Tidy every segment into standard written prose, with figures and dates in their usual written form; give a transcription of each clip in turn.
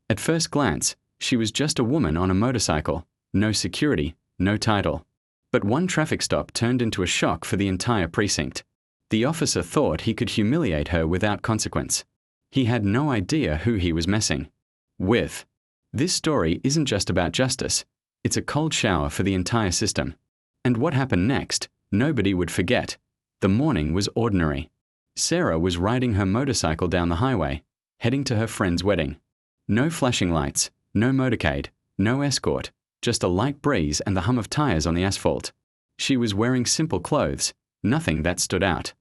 At first glance, she was just a woman on a motorcycle, no security, no title. But one traffic stop turned into a shock for the entire precinct. The officer thought he could humiliate her without consequence. He had no idea who he was messing with. This story isn't just about justice, it's a cold shower for the entire system. And what happened next, nobody would forget. The morning was ordinary. Sarah was riding her motorcycle down the highway, heading to her friend's wedding. No flashing lights, no motorcade, no escort, just a light breeze and the hum of tires on the asphalt. She was wearing simple clothes, nothing that stood out.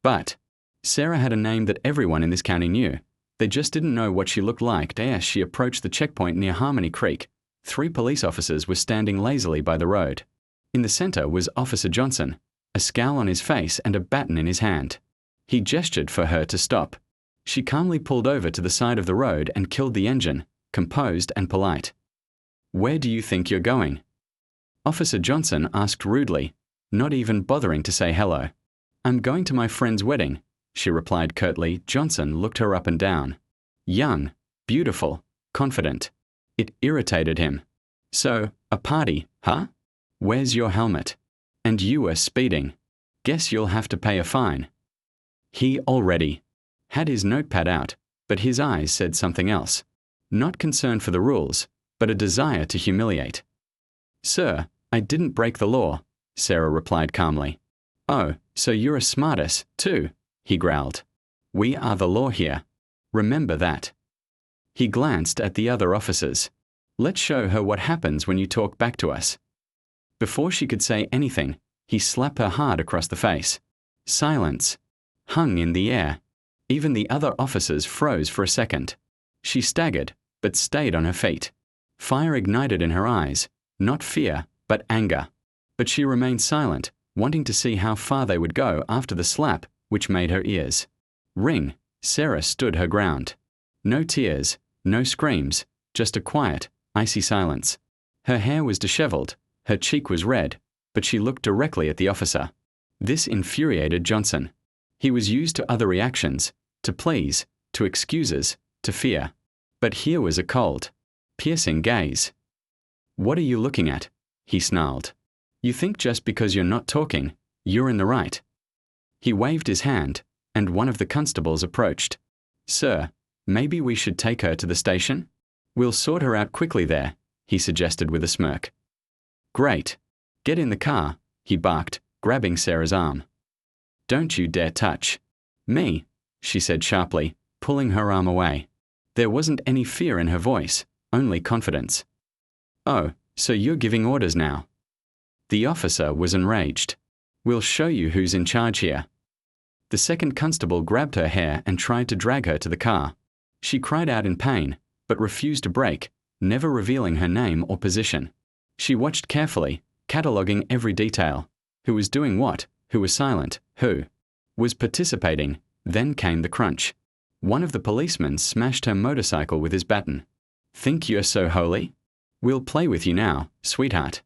But Sarah had a name that everyone in this county knew. They just didn't know what she looked like as she approached the checkpoint near Harmony Creek. 3 police officers were standing lazily by the road. In the center was Officer Johnson, a scowl on his face and a baton in his hand. He gestured for her to stop. She calmly pulled over to the side of the road and killed the engine, composed and polite. "Where do you think you're going?" Officer Johnson asked rudely, not even bothering to say hello. "I'm going to my friend's wedding," she replied curtly. Johnson looked her up and down. Young, beautiful, confident. It irritated him. "So, a party, huh? Where's your helmet? And you were speeding. Guess you'll have to pay a fine." He already had his notepad out, but his eyes said something else. Not concern for the rules, but a desire to humiliate. "Sir, I didn't break the law," Sarah replied calmly. "Oh, so you're a smartass, too," he growled. "We are the law here. Remember that." He glanced at the other officers. "Let's show her what happens when you talk back to us." Before she could say anything, he slapped her hard across the face. Silence hung in the air. Even the other officers froze for a second. She staggered, but stayed on her feet. Fire ignited in her eyes, not fear, but anger. But she remained silent, wanting to see how far they would go after the slap, which made her ears ring. Sarah stood her ground. No tears, no screams, just a quiet, icy silence. Her hair was disheveled, her cheek was red, but she looked directly at the officer. This infuriated Johnson. He was used to other reactions, to pleas, to excuses, to fear. But here was a cold, piercing gaze. "What are you looking at?" he snarled. "You think just because you're not talking, you're in the right." He waved his hand, and one of the constables approached. "Sir, maybe we should take her to the station? We'll sort her out quickly there," he suggested with a smirk. "Great. Get in the car," he barked, grabbing Sarah's arm. "Don't you dare touch me," she said sharply, pulling her arm away. There wasn't any fear in her voice, only confidence. "Oh, so you're giving orders now?" The officer was enraged. "We'll show you who's in charge here." The second constable grabbed her hair and tried to drag her to the car. She cried out in pain, but refused to break, never revealing her name or position. She watched carefully, cataloguing every detail. Who was doing what? Who was silent? Who was participating? Then came the crunch. One of the policemen smashed her motorcycle with his baton. "Think you're so holy? We'll play with you now, sweetheart."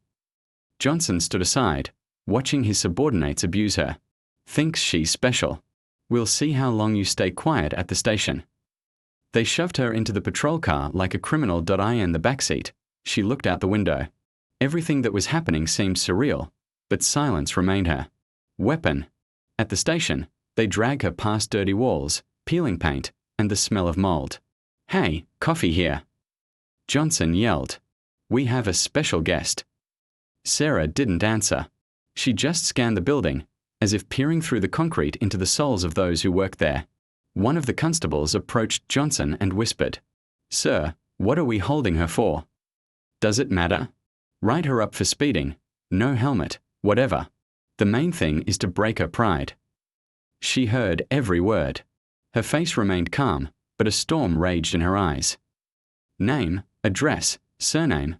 Johnson stood aside, watching his subordinates abuse her. "Thinks she's special. We'll see how long you stay quiet at the station." They shoved her into the patrol car like a criminal. In the backseat, she looked out the window. Everything that was happening seemed surreal, but silence remained her weapon. At the station, they drag her past dirty walls, peeling paint, and the smell of mold. "Hey, coffee here!" Johnson yelled. "We have a special guest." Sarah didn't answer. She just scanned the building, as if peering through the concrete into the souls of those who worked there. One of the constables approached Johnson and whispered, "Sir, what are we holding her for?" "Does it matter? Write her up for speeding, no helmet, whatever. The main thing is to break her pride." She heard every word. Her face remained calm, but a storm raged in her eyes. "Name, address, surname?"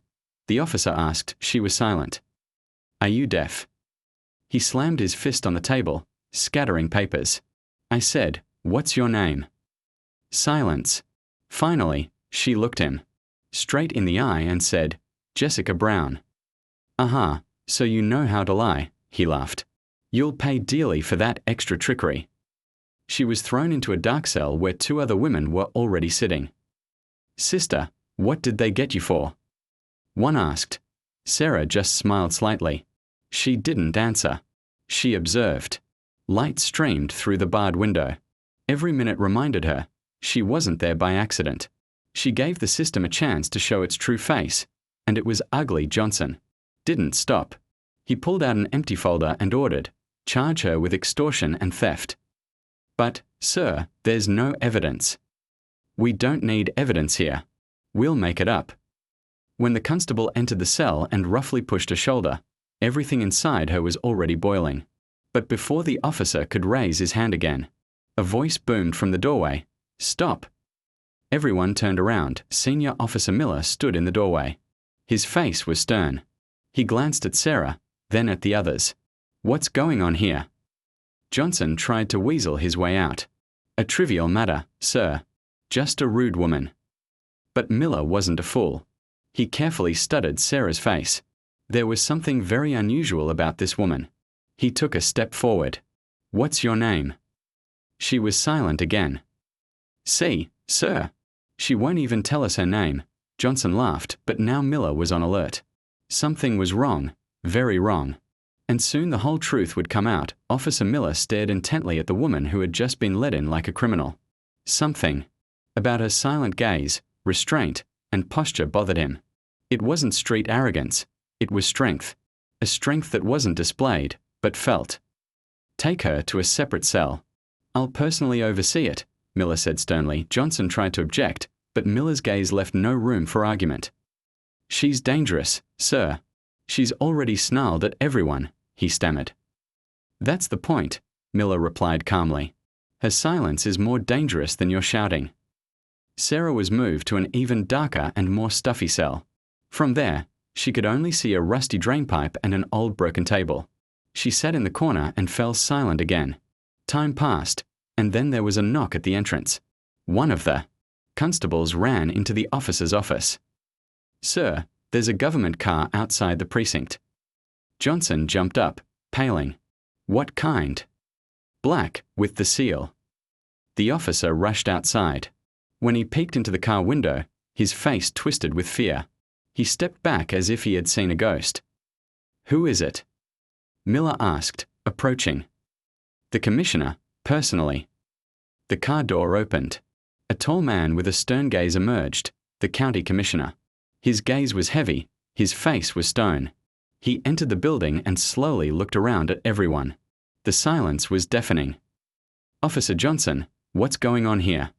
The officer asked. She was silent. "Are you deaf?" He slammed his fist on the table, scattering papers. "I said, what's your name?" Silence. Finally, she looked him straight in the eye and said, "Jessica Brown." "Aha, so you know how to lie," he laughed. "You'll pay dearly for that extra trickery." She was thrown into a dark cell where 2 other women were already sitting. "Sister, What did they get you for? One asked. Sarah just smiled slightly. She didn't answer. She observed. Light streamed through the barred window. Every minute reminded her she wasn't there by accident. She gave the system a chance to show its true face, and it was ugly. Johnson didn't stop. He pulled out an empty folder and ordered, "Charge her with extortion and theft." "But, sir, there's no evidence." "We don't need evidence here. We'll make it up." When the constable entered the cell and roughly pushed her shoulder, everything inside her was already boiling. But before the officer could raise his hand again, a voice boomed from the doorway, "Stop!" Everyone turned around. Senior Officer Miller stood in the doorway. His face was stern. He glanced at Sarah, then at the others. "What's going on here?" Johnson tried to weasel his way out. "A trivial matter, sir. Just a rude woman." But Miller wasn't a fool. He carefully studied Sarah's face. There was something very unusual about this woman. He took a step forward. "What's your name?" She was silent again. "See, sir. She won't even tell us her name." Johnson laughed, but now Miller was on alert. Something was wrong, very wrong. And soon the whole truth would come out. Officer Miller stared intently at the woman who had just been let in like a criminal. Something about her silent gaze, restraint, and posture bothered him. It wasn't street arrogance. It was strength. A strength that wasn't displayed, but felt. "Take her to a separate cell. I'll personally oversee it," Miller said sternly. Johnson tried to object, but Miller's gaze left no room for argument. "She's dangerous, sir. She's already snarled at everyone," he stammered. "That's the point," Miller replied calmly. "Her silence is more dangerous than your shouting." Sarah was moved to an even darker and more stuffy cell. From there, she could only see a rusty drainpipe and an old broken table. She sat in the corner and fell silent again. Time passed, and then there was a knock at the entrance. One of the constables ran into the officer's office. "Sir, there's a government car outside the precinct." Johnson jumped up, paling. "What kind?" "Black, with the seal." The officer rushed outside. When he peeked into the car window, his face twisted with fear. He stepped back as if he had seen a ghost. "Who is it?" Miller asked, approaching. "The commissioner, personally." The car door opened. A tall man with a stern gaze emerged, the county commissioner. His gaze was heavy, his face was stone. He entered the building and slowly looked around at everyone. The silence was deafening. "Officer Johnson, what's going on here?"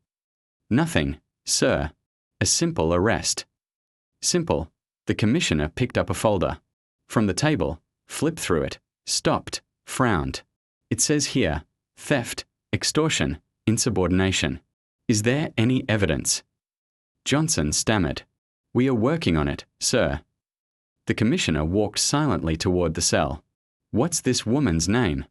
"Nothing, sir. A simple arrest." "Simple." The commissioner picked up a folder. From the table, flipped through it, stopped, frowned. "It says here, theft, extortion, insubordination. Is there any evidence?" Johnson stammered. "We are working on it, sir." The commissioner walked silently toward the cell. "What's this woman's name?"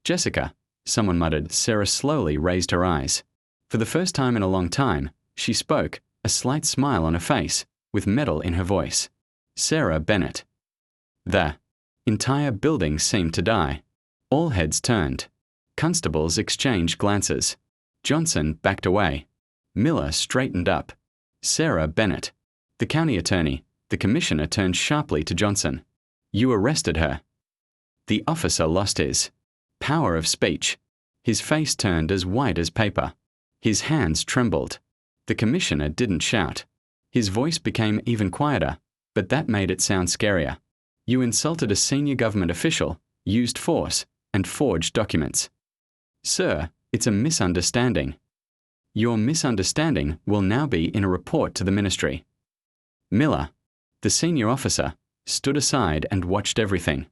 "Jessica," someone muttered. Sarah slowly raised her eyes. For the first time in a long time, she spoke, a slight smile on her face, with metal in her voice. "Sarah Bennett." The entire building seemed to die. All heads turned. Constables exchanged glances. Johnson backed away. Miller straightened up. "Sarah Bennett." The county attorney, the commissioner, turned sharply to Johnson. "You arrested her." The officer lost his power of speech. His face turned as white as paper. His hands trembled. The commissioner didn't shout. His voice became even quieter, but that made it sound scarier. "You insulted a senior government official, used force, and forged documents." "Sir, it's a misunderstanding." "Your misunderstanding will now be in a report to the ministry." Miller, the senior officer, stood aside and watched everything.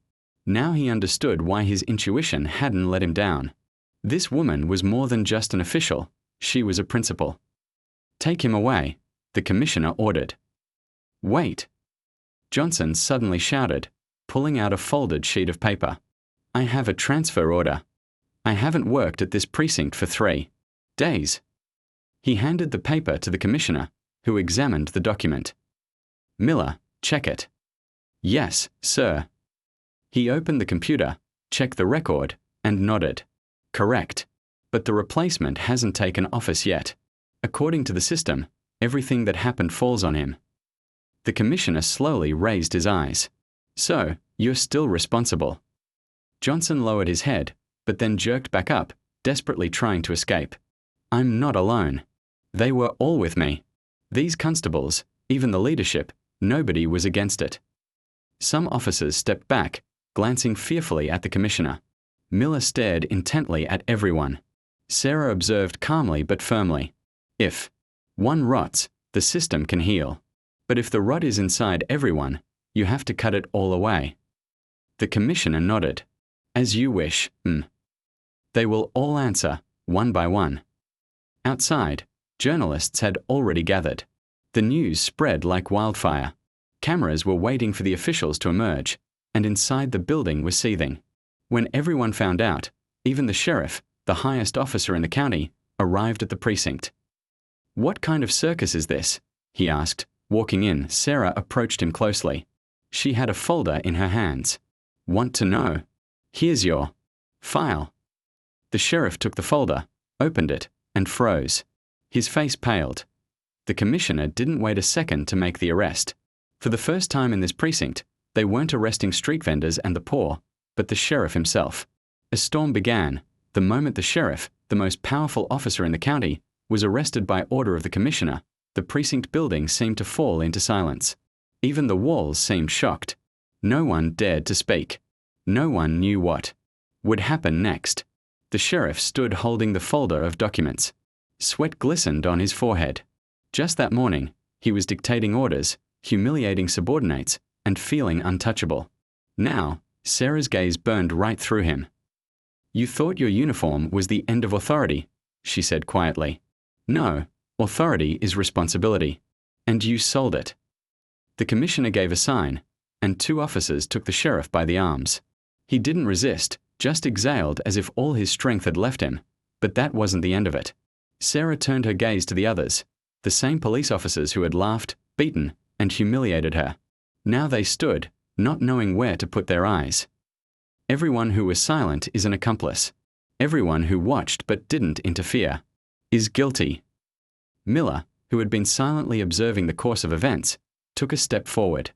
Now he understood why his intuition hadn't let him down. This woman was more than just an official. She was a principal. "Take him away," the commissioner ordered. "Wait." Johnson suddenly shouted, pulling out a folded sheet of paper. "I have a transfer order. I haven't worked at this precinct for 3 days." He handed the paper to the commissioner, who examined the document. "Miller, check it." "Yes, sir." He opened the computer, checked the record, and nodded. "Correct. But the replacement hasn't taken office yet. According to the system, Everything that happened falls on him. The commissioner slowly raised his eyes. So, you're still responsible. Johnson lowered his head, but then jerked back up, desperately trying to escape. I'm not alone. They were all with me. These constables, even the leadership, nobody was against it. Some officers stepped back, glancing fearfully at the commissioner. Miller stared intently at everyone. Sarah observed calmly but firmly. If one rots, the system can heal. But if the rot is inside everyone, you have to cut it all away. The commissioner nodded. As you wish, They will all answer, one by one. Outside, journalists had already gathered. The news spread like wildfire. Cameras were waiting for the officials to emerge, and inside the building was seething. When everyone found out, even the sheriff, the highest officer in the county, arrived at the precinct. What kind of circus is this? He asked. Walking in, Sarah approached him closely. She had a folder in her hands. Want to know? Here's your file. The sheriff took the folder, opened it, and froze. His face paled. The commissioner didn't wait a second to make the arrest. For the first time in this precinct, they weren't arresting street vendors and the poor, but the sheriff himself. A storm began the moment the sheriff, the most powerful officer in the county, was arrested by order of the commissioner. The precinct building seemed to fall into silence. Even the walls seemed shocked. No one dared to speak. No one knew what would happen next. The sheriff stood holding the folder of documents. Sweat glistened on his forehead. Just that morning, he was dictating orders, humiliating subordinates, and feeling untouchable. Now, Sarah's gaze burned right through him. You thought your uniform was the end of authority, she said quietly. No, authority is responsibility. And you sold it. The commissioner gave a sign, and 2 officers took the sheriff by the arms. He didn't resist, just exhaled as if all his strength had left him. But that wasn't the end of it. Sarah turned her gaze to the others, the same police officers who had laughed, beaten, and humiliated her. Now they stood, not knowing where to put their eyes. Everyone who was silent is an accomplice. Everyone who watched but didn't interfere is guilty. Miller, who had been silently observing the course of events, took a step forward.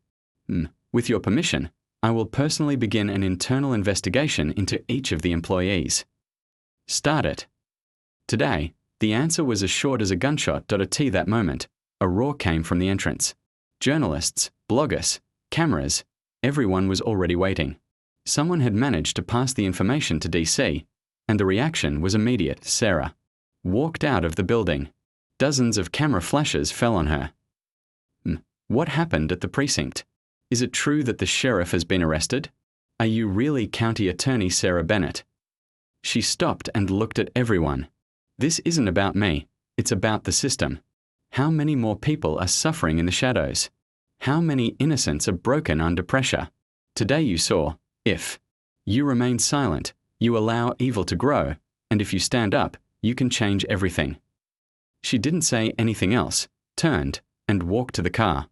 With your permission, I will personally begin an internal investigation into each of the employees. Start it. Today, the answer was as short as a gunshot. That moment, a roar came from the entrance. Journalists, bloggers, cameras, everyone was already waiting. Someone had managed to pass the information to DC, and the reaction was immediate. Sarah walked out of the building. Dozens of camera flashes fell on her. What happened at the precinct? Is it true that the sheriff has been arrested? Are you really County Attorney Sarah Bennett? She stopped and looked at everyone. This isn't about me, it's about the system. How many more people are suffering in the shadows? How many innocents are broken under pressure? Today you saw, if you remain silent, you allow evil to grow, and if you stand up, you can change everything. She didn't say anything else, turned, and walked to the car.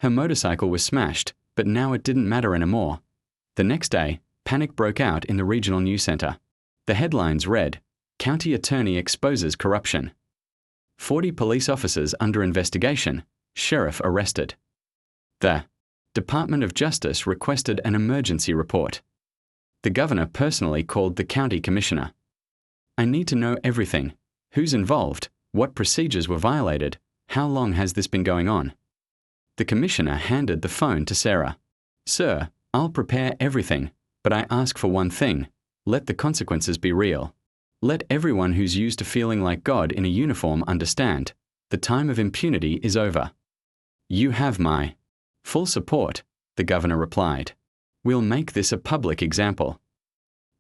Her motorcycle was smashed, but now it didn't matter anymore. The next day, panic broke out in the regional news center. The headlines read, County Attorney exposes corruption. 40 police officers under investigation, sheriff arrested. The Department of Justice requested an emergency report. The governor personally called the county commissioner. I need to know everything. Who's involved? What procedures were violated? How long has this been going on? The commissioner handed the phone to Sarah. Sir, I'll prepare everything, but I ask for one thing. Let the consequences be real. Let everyone who's used to feeling like God in a uniform understand. The time of impunity is over. You have my full support, the governor replied. We'll make this a public example.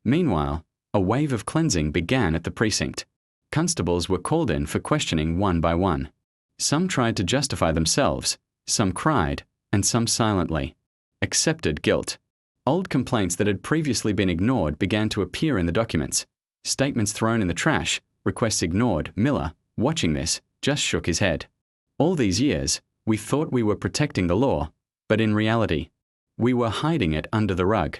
Meanwhile, a wave of cleansing began at the precinct. Constables were called in for questioning one by one. Some tried to justify themselves, some cried, and some silently accepted guilt. Old complaints that had previously been ignored began to appear in the documents. Statements thrown in the trash, requests ignored. Miller, watching this, just shook his head. All these years, we thought we were protecting the law, but in reality, we were hiding it under the rug.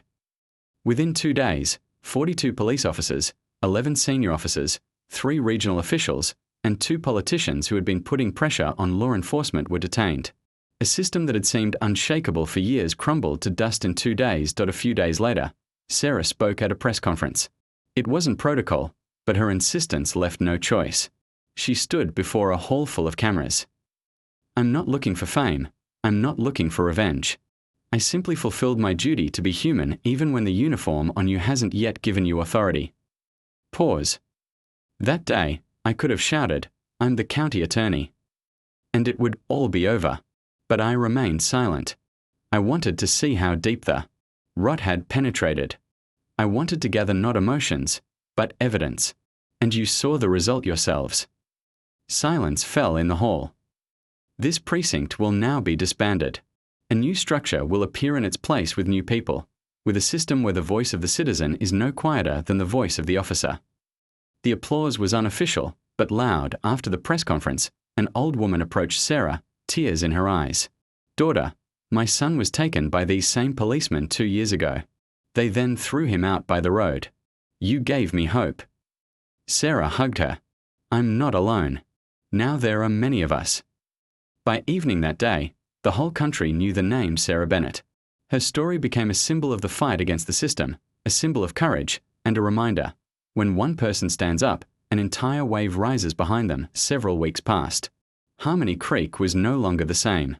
Within 2 days, 42 police officers, 11 senior officers, 3 regional officials, and 2 politicians who had been putting pressure on law enforcement were detained. A system that had seemed unshakable for years crumbled to dust in 2 days. A few days later, Sarah spoke at a press conference. It wasn't protocol, but her insistence left no choice. She stood before a hall full of cameras. "I'm not looking for fame. I'm not looking for revenge. I simply fulfilled my duty to be human even when the uniform on you hasn't yet given you authority." Pause. That day, I could have shouted, "I'm the county attorney," and it would all be over. But I remained silent. I wanted to see how deep the rot had penetrated. I wanted to gather not emotions, but evidence. And you saw the result yourselves. Silence fell in the hall. This precinct will now be disbanded. A new structure will appear in its place with new people, with a system where the voice of the citizen is no quieter than the voice of the officer. The applause was unofficial, but loud. After the press conference, an old woman approached Sarah, tears in her eyes. "Daughter, my son was taken by these same policemen 2 years ago. They then threw him out by the road. You gave me hope." Sarah hugged her. "I'm not alone. Now there are many of us." By evening that day, the whole country knew the name Sarah Bennett. Her story became a symbol of the fight against the system, a symbol of courage, and a reminder. When one person stands up, an entire wave rises behind them. Several weeks passed. Harmony Creek was no longer the same.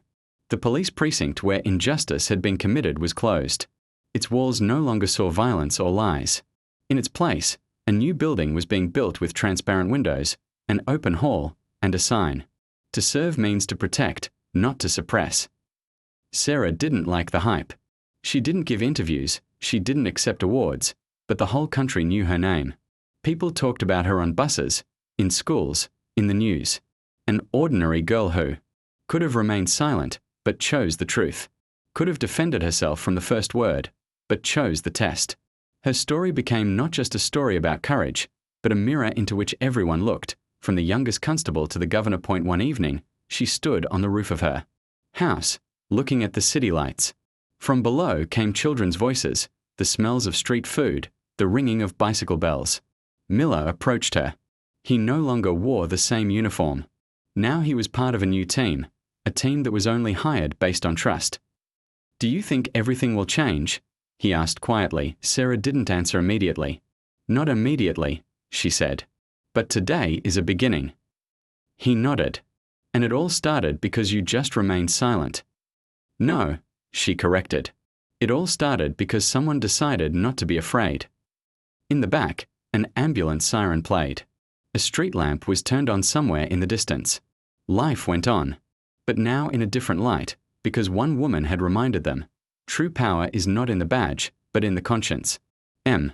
The police precinct where injustice had been committed was closed. Its walls no longer saw violence or lies. In its place, a new building was being built with transparent windows, an open hall, and a sign. To serve means to protect, not to suppress. Sarah didn't like the hype. She didn't give interviews, she didn't accept awards, but the whole country knew her name. People talked about her on buses, in schools, in the news. An ordinary girl who could have remained silent, but chose the truth. Could have defended herself from the first word, but chose the test. Her story became not just a story about courage, but a mirror into which everyone looked. From the youngest constable to the governor. One evening, she stood on the roof of her house, looking at the city lights. From below came children's voices, the smells of street food, the ringing of bicycle bells. Miller approached her. He no longer wore the same uniform. Now he was part of a new team, a team that was only hired based on trust. "Do you think everything will change?" he asked quietly. Sarah didn't answer immediately. "Not immediately," she said. "But today is a beginning." He nodded. "And it all started because you just remained silent." "No," she corrected. "It all started because someone decided not to be afraid." In the back, an ambulance siren played. A street lamp was turned on somewhere in the distance. Life went on, but now in a different light, because one woman had reminded them, true power is not in the badge, but in the conscience. M.